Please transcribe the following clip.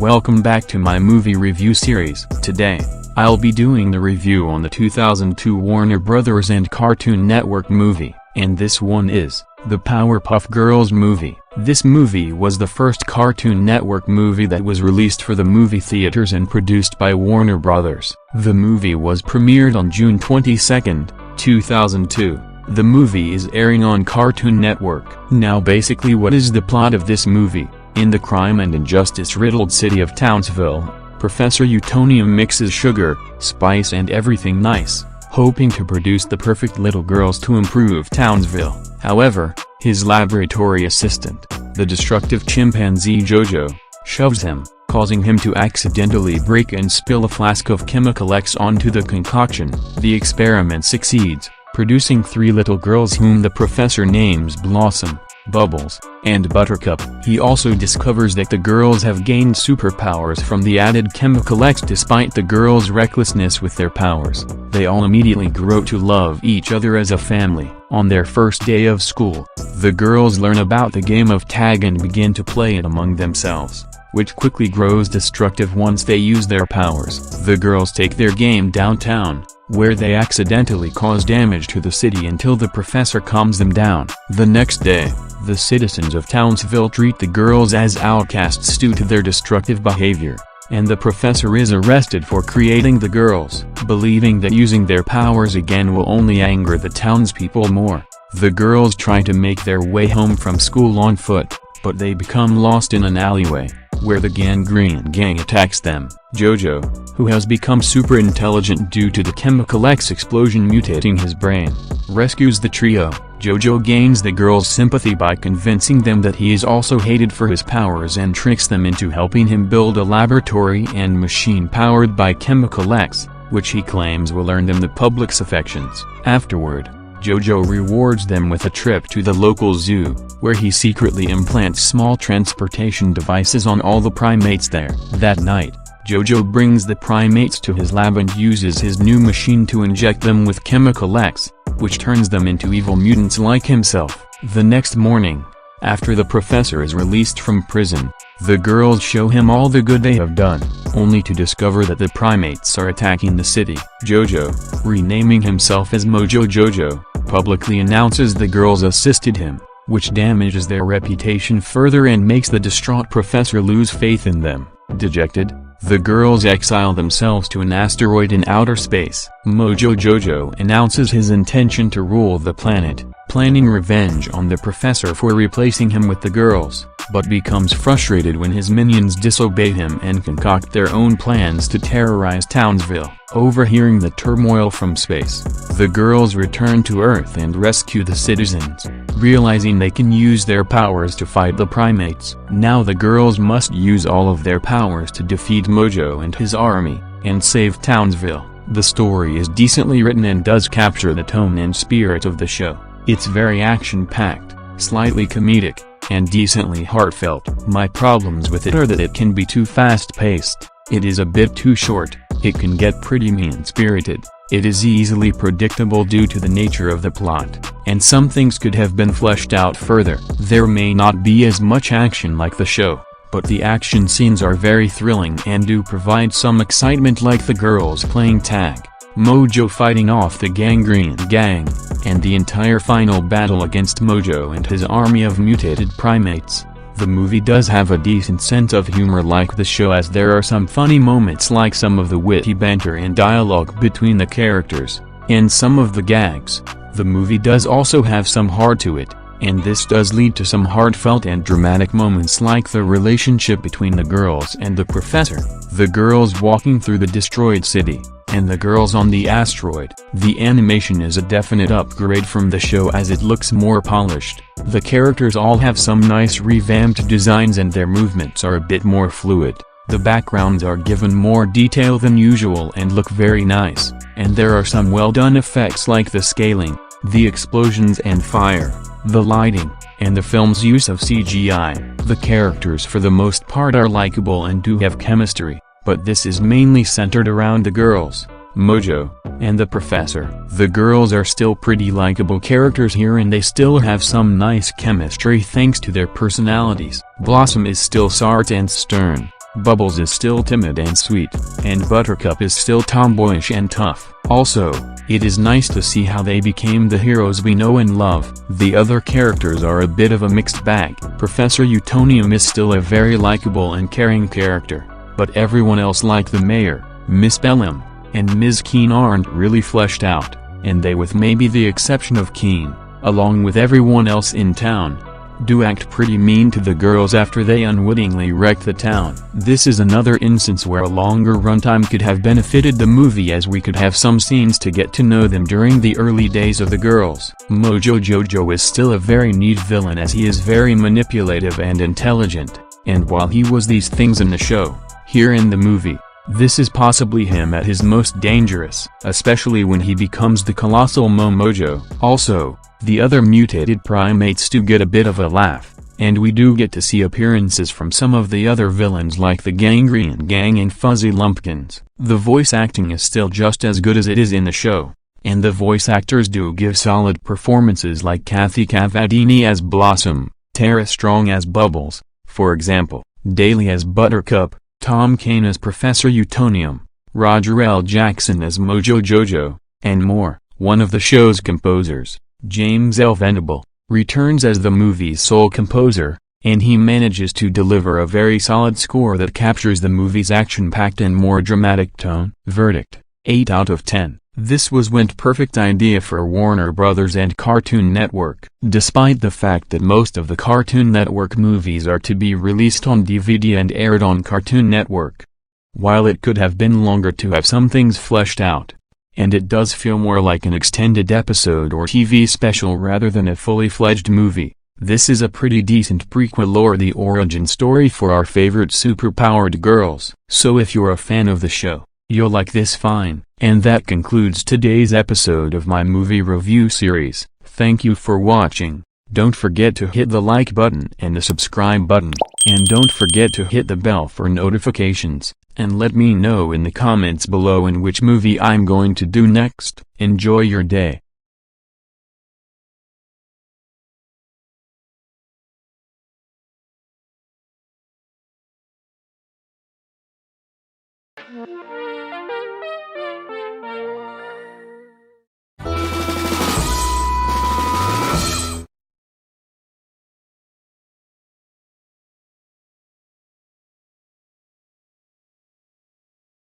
welcome back to my movie review series. Today, I'll be doing the review on the 2002 Warner Bros. And Cartoon Network movie, and this one is the Powerpuff Girls movie. This movie was the first Cartoon Network movie that was released for the movie theaters and produced by Warner Bros. The movie was premiered on June 22, 2002. The movie is airing on Cartoon Network. Now basically, what is the plot of this movie? In the crime and injustice-riddled city of Townsville, Professor Utonium mixes sugar, spice and everything nice, hoping to produce the perfect little girls to improve Townsville. However, his laboratory assistant, the destructive chimpanzee Jojo, shoves him, causing him to accidentally break and spill a flask of Chemical X onto the concoction. The experiment succeeds, producing 3 little girls whom the professor names Blossom, Bubbles, and Buttercup. He also discovers that the girls have gained superpowers from the added Chemical X. Despite the girls' recklessness with their powers, they all immediately grow to love each other as a family. On their first day of school, the girls learn about the game of tag and begin to play it among themselves, which quickly grows destructive once they use their powers. The girls take their game downtown, where they accidentally cause damage to the city until the professor calms them down. The next day, the citizens of Townsville treat the girls as outcasts due to their destructive behavior, and the professor is arrested for creating the girls, believing that using their powers again will only anger the townspeople more. The girls try to make their way home from school on foot, but they become lost in an alleyway, where the Gangrene Gang attacks them. Jojo, who has become super intelligent due to the Chemical X explosion mutating his brain, rescues the trio. Jojo gains the girls' sympathy by convincing them that he is also hated for his powers and tricks them into helping him build a laboratory and machine powered by Chemical X, which he claims will earn them the public's affections. Afterward, Jojo rewards them with a trip to the local zoo, where he secretly implants small transportation devices on all the primates there. That night, Jojo brings the primates to his lab and uses his new machine to inject them with Chemical X, which turns them into evil mutants like himself. The next morning, after the professor is released from prison, the girls show him all the good they have done, only to discover that the primates are attacking the city. Jojo, renaming himself as Mojo Jojo, publicly announces the girls assisted him, which damages their reputation further and makes the distraught professor lose faith in them. Dejected, the girls exile themselves to an asteroid in outer space. Mojo Jojo announces his intention to rule the planet, planning revenge on the professor for replacing him with the girls, but becomes frustrated when his minions disobey him and concoct their own plans to terrorize Townsville. Overhearing the turmoil from space, the girls return to Earth and rescue the citizens, realizing they can use their powers to fight the primates. Now the girls must use all of their powers to defeat Mojo and his army, and save Townsville. The story is decently written and does capture the tone and spirit of the show. It's very action-packed, slightly comedic, and decently heartfelt. My problems with it are that it can be too fast-paced, it is a bit too short, it can get pretty mean-spirited, it is easily predictable due to the nature of the plot, and some things could have been fleshed out further. There may not be as much action like the show, but the action scenes are very thrilling and do provide some excitement, like the girls playing tag, Mojo fighting off the Gangrene Gang, and the entire final battle against Mojo and his army of mutated primates. The movie does have a decent sense of humor like the show, as there are some funny moments like some of the witty banter and dialogue between the characters, and some of the gags. The movie does also have some heart to it, and this does lead to some heartfelt and dramatic moments like the relationship between the girls and the professor, the girls walking through the destroyed city, and the girls on the asteroid. The animation is a definite upgrade from the show as it looks more polished. The characters all have some nice revamped designs and their movements are a bit more fluid. The backgrounds are given more detail than usual and look very nice, and there are some well done effects like the scaling, the explosions and fire, the lighting, and the film's use of CGI. The characters for the most part are likable and do have chemistry, but this is mainly centered around the girls, Mojo, and the professor. The girls are still pretty likable characters here and they still have some nice chemistry thanks to their personalities. Blossom is still smart and stern, Bubbles is still timid and sweet, and Buttercup is still tomboyish and tough. Also, it is nice to see how they became the heroes we know and love. The other characters are a bit of a mixed bag. Professor Utonium is still a very likable and caring character, but everyone else like the mayor, Miss Bellum, and Ms. Keene aren't really fleshed out, and they, with maybe the exception of Keene, along with everyone else in town, do act pretty mean to the girls after they unwittingly wreck the town. This is another instance where a longer runtime could have benefited the movie, as we could have some scenes to get to know them during the early days of the girls. Mojo Jojo is still a very neat villain, as he is very manipulative and intelligent, and while he was these things in the show, here in the movie, this is possibly him at his most dangerous, especially when he becomes the colossal Momojo. Also, the other mutated primates do get a bit of a laugh, and we do get to see appearances from some of the other villains like the Gangrene Gang and Fuzzy Lumpkins. The voice acting is still just as good as it is in the show, and the voice actors do give solid performances, like Kathy Cavadini as Blossom, Tara Strong as Bubbles, for example, Daly as Buttercup, Tom Kane as Professor Utonium, Roger L. Jackson as Mojo Jojo, and more. One of the show's composers, James L. Venable, returns as the movie's sole composer, and he manages to deliver a very solid score that captures the movie's action-packed and more dramatic tone. Verdict: 8 out of 10. This went perfect idea for Warner Brothers and Cartoon Network. Despite the fact that most of the Cartoon Network movies are to be released on DVD and aired on Cartoon Network, while it could have been longer to have some things fleshed out, and it does feel more like an extended episode or TV special rather than a fully fledged movie, this is a pretty decent prequel or the origin story for our favorite superpowered girls. So if you're a fan of the show, you'll like this fine. And that concludes today's episode of my movie review series. Thank you for watching. Don't forget to hit the like button and the subscribe button, and don't forget to hit the bell for notifications, and let me know in the comments below in which movie I'm going to do next. Enjoy your day.